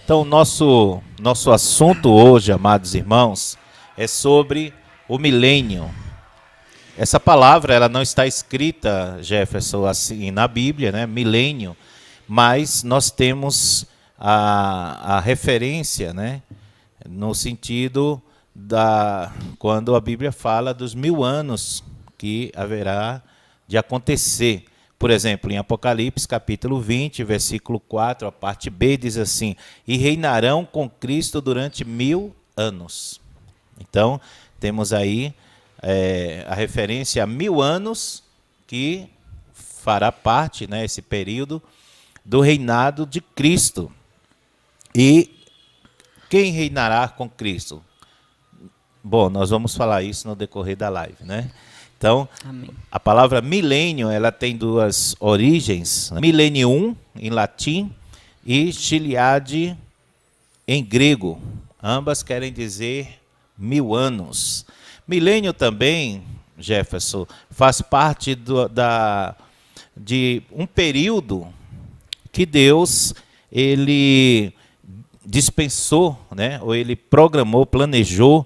Então, nosso assunto hoje, amados irmãos, é sobre o milênio. Essa palavra ela não está escrita, Jefferson, assim na Bíblia, né? Milênio, mas nós temos a referência, né? No sentido da quando a Bíblia fala dos 1000 anos que haverá de acontecer. Por exemplo, em Apocalipse, capítulo 20, versículo 4, a parte B, diz assim: e reinarão com Cristo durante 1000 anos. Então, temos aí a referência a 1000 anos que fará parte, né, esse período, do reinado de Cristo. E quem reinará com Cristo? Bom, nós vamos falar isso no decorrer da live, né? Então, Amém. a palavra milênio, ela tem duas origens: millennium, em latim, e chiliade, em grego. Ambas querem dizer 1000 anos. Milênio também, Jefferson, faz parte de um período que Deus ele dispensou, né, ou ele programou, planejou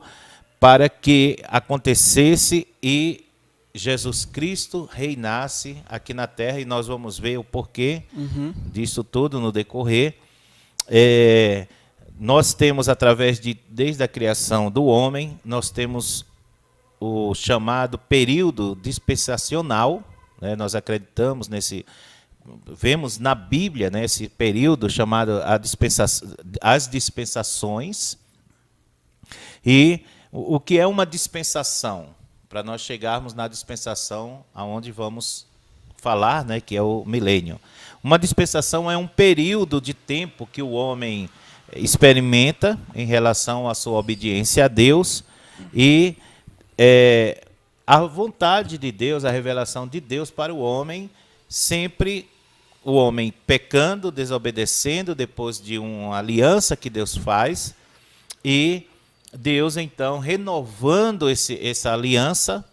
para que acontecesse e Jesus Cristo reinasse aqui na terra, e nós vamos ver o porquê disso tudo no decorrer. Nós temos, desde a criação do homem, nós temos o chamado período dispensacional, né? Nós acreditamos vemos na Bíblia, né, esse período chamado as dispensações. E o que é uma dispensação? Para nós chegarmos na dispensação aonde vamos falar, né, que é o milênio. Uma dispensação é um período de tempo que o homem experimenta em relação à sua obediência a Deus e a vontade de Deus, a revelação de Deus para o homem, sempre o homem pecando, desobedecendo, depois de uma aliança que Deus faz, e Deus, então, renovando essa aliança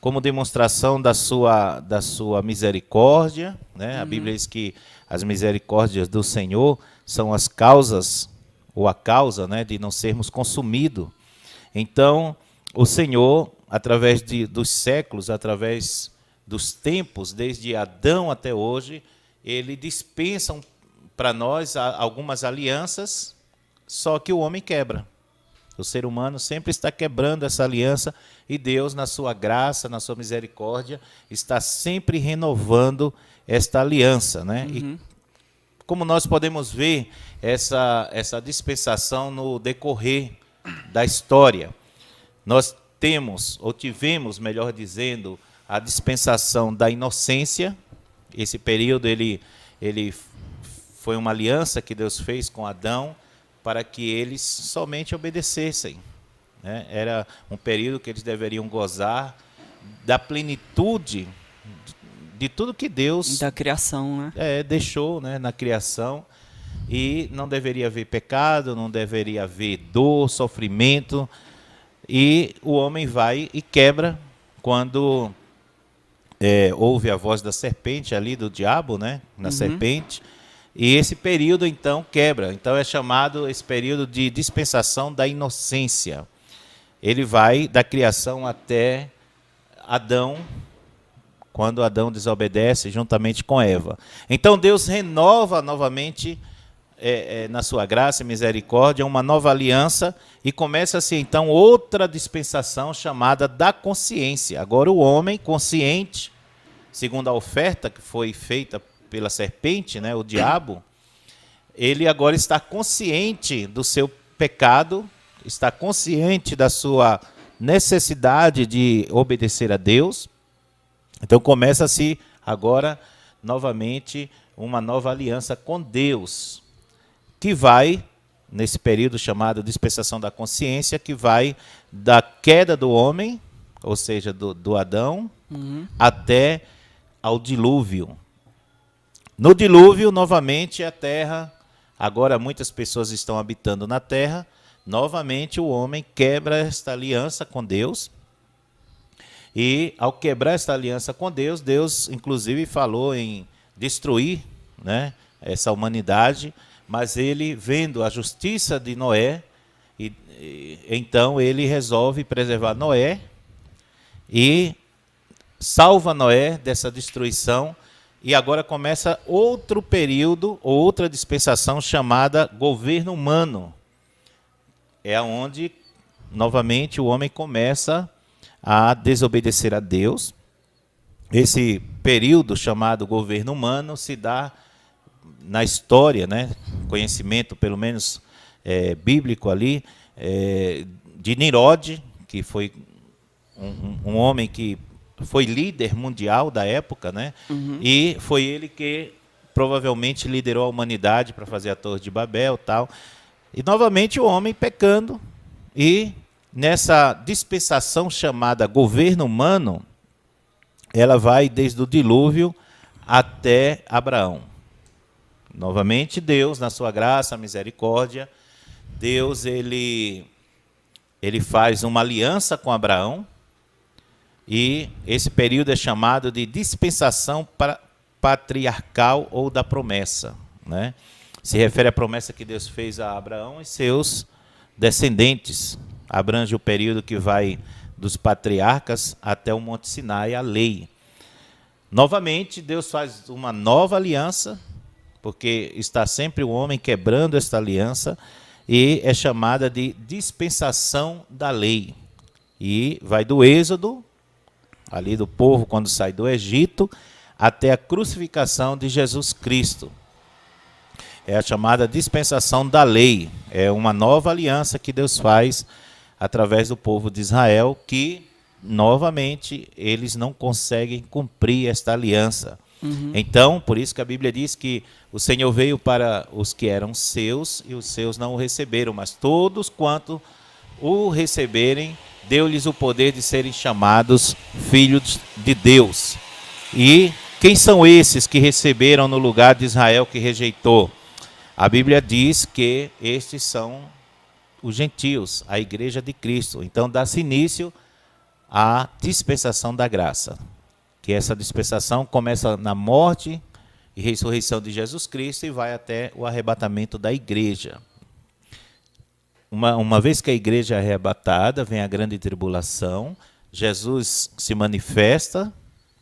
como demonstração da sua misericórdia, né? A Bíblia diz que as misericórdias do Senhor são as causas, ou a causa, né, de não sermos consumidos. Então, o Senhor, através dos séculos, através dos tempos, desde Adão até hoje, ele dispensa para nós algumas alianças, só que o homem quebra. O ser humano sempre está quebrando essa aliança e Deus, na sua graça, na sua misericórdia, está sempre renovando esta aliança, né? E como nós podemos ver essa dispensação no decorrer da história, nós tivemos, melhor dizendo, a dispensação da inocência. Esse período ele foi uma aliança que Deus fez com Adão para que eles somente obedecessem, né? Era um período que eles deveriam gozar da plenitude de tudo que Deus Da criação, né? deixou, né, na criação, e não deveria haver pecado, não deveria haver dor, sofrimento, e o homem vai e quebra quando ouve a voz da serpente ali, do diabo, né, na serpente. E esse período, então, quebra. Então, é chamado esse período de dispensação da inocência. Ele vai da criação até Adão, quando Adão desobedece juntamente com Eva. Então, Deus renova novamente, na sua graça e misericórdia, uma nova aliança, e começa-se, então, outra dispensação chamada da consciência. Agora, o homem consciente, segundo a oferta que foi feita pela serpente, né, o diabo, ele agora está consciente do seu pecado, está consciente da sua necessidade de obedecer a Deus. Então começa-se agora novamente uma nova aliança com Deus, que vai, nesse período chamado dispensação da consciência, que vai da queda do homem, ou seja, do Adão, até ao dilúvio. No dilúvio, novamente, a terra, agora muitas pessoas estão habitando na terra, novamente o homem quebra esta aliança com Deus, e ao quebrar esta aliança com Deus, Deus inclusive falou em destruir, né, essa humanidade, mas ele, vendo a justiça de Noé, então ele resolve preservar Noé e salva Noé dessa destruição. E agora começa outro período, outra dispensação chamada governo humano. É onde, novamente, o homem começa a desobedecer a Deus. Esse período chamado governo humano se dá na história, né, conhecimento pelo menos bíblico ali, de Nimrod, que foi um homem que foi líder mundial da época, né? E foi ele que provavelmente liderou a humanidade para fazer a Torre de Babel, tal. E novamente o homem pecando, e nessa dispensação chamada governo humano, ela vai desde o dilúvio até Abraão. Novamente Deus, na sua graça, misericórdia, Deus ele faz uma aliança com Abraão. E esse período é chamado de dispensação patriarcal ou da promessa, né? Se refere à promessa que Deus fez a Abraão e seus descendentes. Abrange o período que vai dos patriarcas até o Monte Sinai, a lei. Novamente, Deus faz uma nova aliança, porque está sempre o homem quebrando esta aliança, e é chamada de dispensação da lei. E vai do Êxodo, ali do povo quando sai do Egito, até a crucificação de Jesus Cristo. É a chamada dispensação da lei. É uma nova aliança que Deus faz através do povo de Israel, que, novamente, eles não conseguem cumprir esta aliança. Então, por isso que a Bíblia diz que o Senhor veio para os que eram seus, e os seus não o receberam, mas todos quanto o receberem, deu-lhes o poder de serem chamados filhos de Deus. E quem são esses que receberam no lugar de Israel que rejeitou? A Bíblia diz que estes são os gentios, a igreja de Cristo. Então dá-se início à dispensação da graça, que essa dispensação começa na morte e ressurreição de Jesus Cristo e vai até o arrebatamento da igreja. Uma vez que a igreja é arrebatada, vem a grande tribulação, Jesus se manifesta,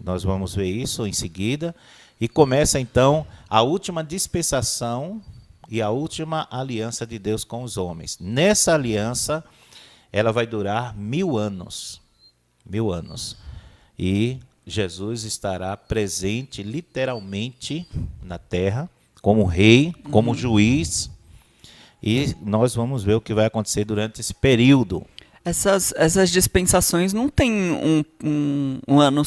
nós vamos ver isso em seguida, e começa então a última dispensação e a última aliança de Deus com os homens. Nessa aliança, ela vai durar 1000 anos. 1000 anos. E Jesus estará presente literalmente na terra, como rei, como juiz. E nós vamos ver o que vai acontecer durante esse período. Essas dispensações não tem um ano,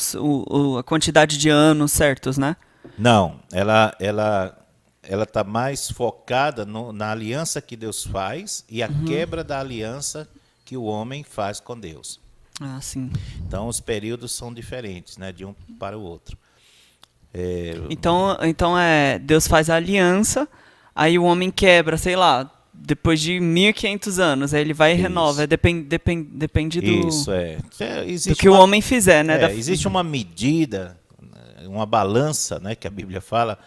a quantidade de anos certos, né? Não, ela está mais focada na aliança que Deus faz e a quebra da aliança que o homem faz com Deus. Ah, sim. Então os períodos são diferentes, né, de um para o outro. Então Deus faz a aliança, aí o homem quebra, sei lá, depois de 1500 anos, aí ele vai e renova. Depende do, isso, do que o homem fizer, né? Existe uma medida, uma balança, né, que a Bíblia fala,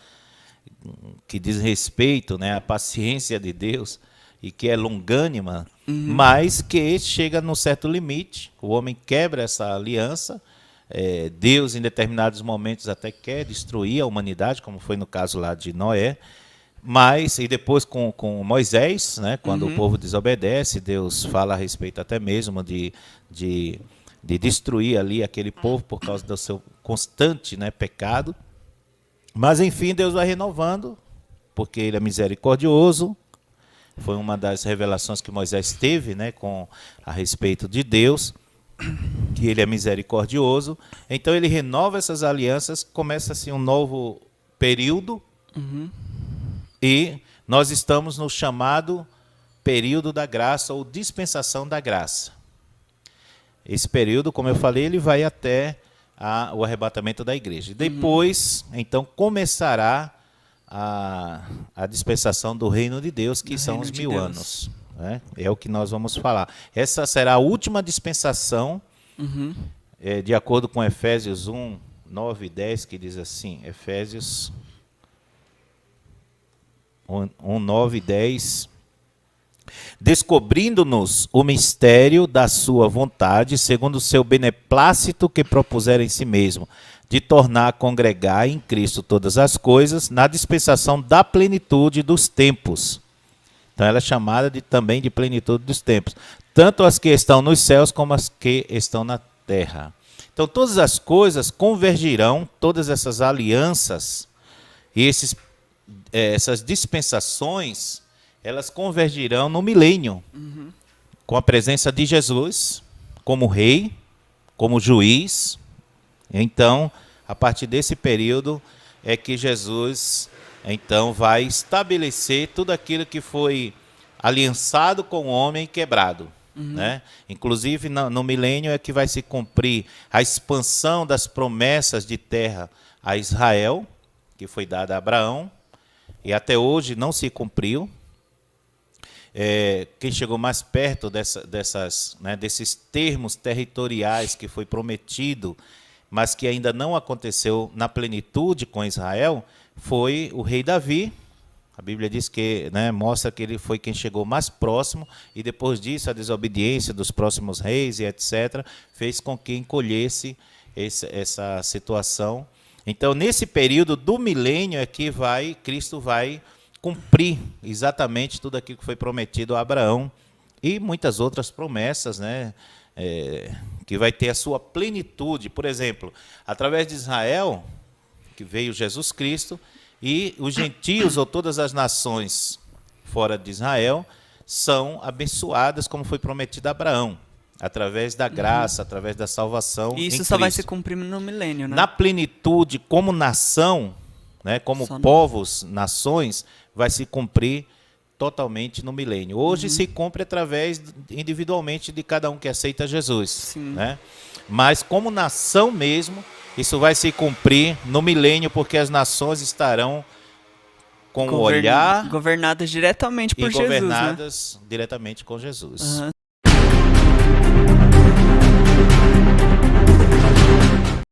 que diz respeito, né, à paciência de Deus e que é longânima, mas que chega num certo limite. O homem quebra essa aliança. Deus, em determinados momentos, até quer destruir a humanidade, como foi no caso lá de Noé. Mas, e depois com Moisés, né, quando o povo desobedece, Deus fala a respeito até mesmo de destruir ali aquele povo por causa do seu constante, né, pecado. Mas, enfim, Deus vai renovando, porque Ele é misericordioso. Foi uma das revelações que Moisés teve, né, a respeito de Deus, que Ele é misericordioso. Então, Ele renova essas alianças, começa-se um novo período. E nós estamos no chamado período da graça ou dispensação da graça. Esse período, como eu falei, ele vai até o arrebatamento da igreja. Depois, então, começará a dispensação do reino de Deus, que são os 1000 anos. Né? É o que nós vamos falar. Essa será a última dispensação, de acordo com Efésios 1, 9 e 10, que diz assim, Efésios 1, 9 e 10. Descobrindo-nos o mistério da sua vontade, segundo o seu beneplácito que propusera em si mesmo, de tornar a congregar em Cristo todas as coisas, na dispensação da plenitude dos tempos. Então ela é chamada também de plenitude dos tempos. Tanto as que estão nos céus como as que estão na terra. Então todas as coisas convergirão, todas essas alianças e essas dispensações, elas convergirão no milênio, com a presença de Jesus como rei, como juiz. Então, a partir desse período é que Jesus então vai estabelecer tudo aquilo que foi aliançado com o homem e quebrado. Né? Inclusive, no milênio é que vai se cumprir a expansão das promessas de terra a Israel, que foi dada a Abraão, e até hoje não se cumpriu. Quem chegou mais perto desses termos territoriais que foi prometido, mas que ainda não aconteceu na plenitude com Israel, foi o rei Davi. A Bíblia diz que, mostra que ele foi quem chegou mais próximo, e depois disso a desobediência dos próximos reis e etc. fez com que encolhesse essa situação. Então, nesse período do milênio é que Cristo vai cumprir exatamente tudo aquilo que foi prometido a Abraão e muitas outras promessas, que vai ter a sua plenitude. Por exemplo, através de Israel, que veio Jesus Cristo, e os gentios ou todas as nações fora de Israel são abençoadas, como foi prometido a Abraão, através da graça, através da salvação. E isso em só vai Cristo. se cumprir no milênio, né? Na plenitude, como nação, como povos, nações, vai se cumprir totalmente no milênio. Hoje se cumpre através, individualmente, de cada um que aceita Jesus. Sim. Mas como nação mesmo, isso vai se cumprir no milênio, porque as nações estarão com o olhar governadas diretamente por e Jesus, governadas diretamente com Jesus.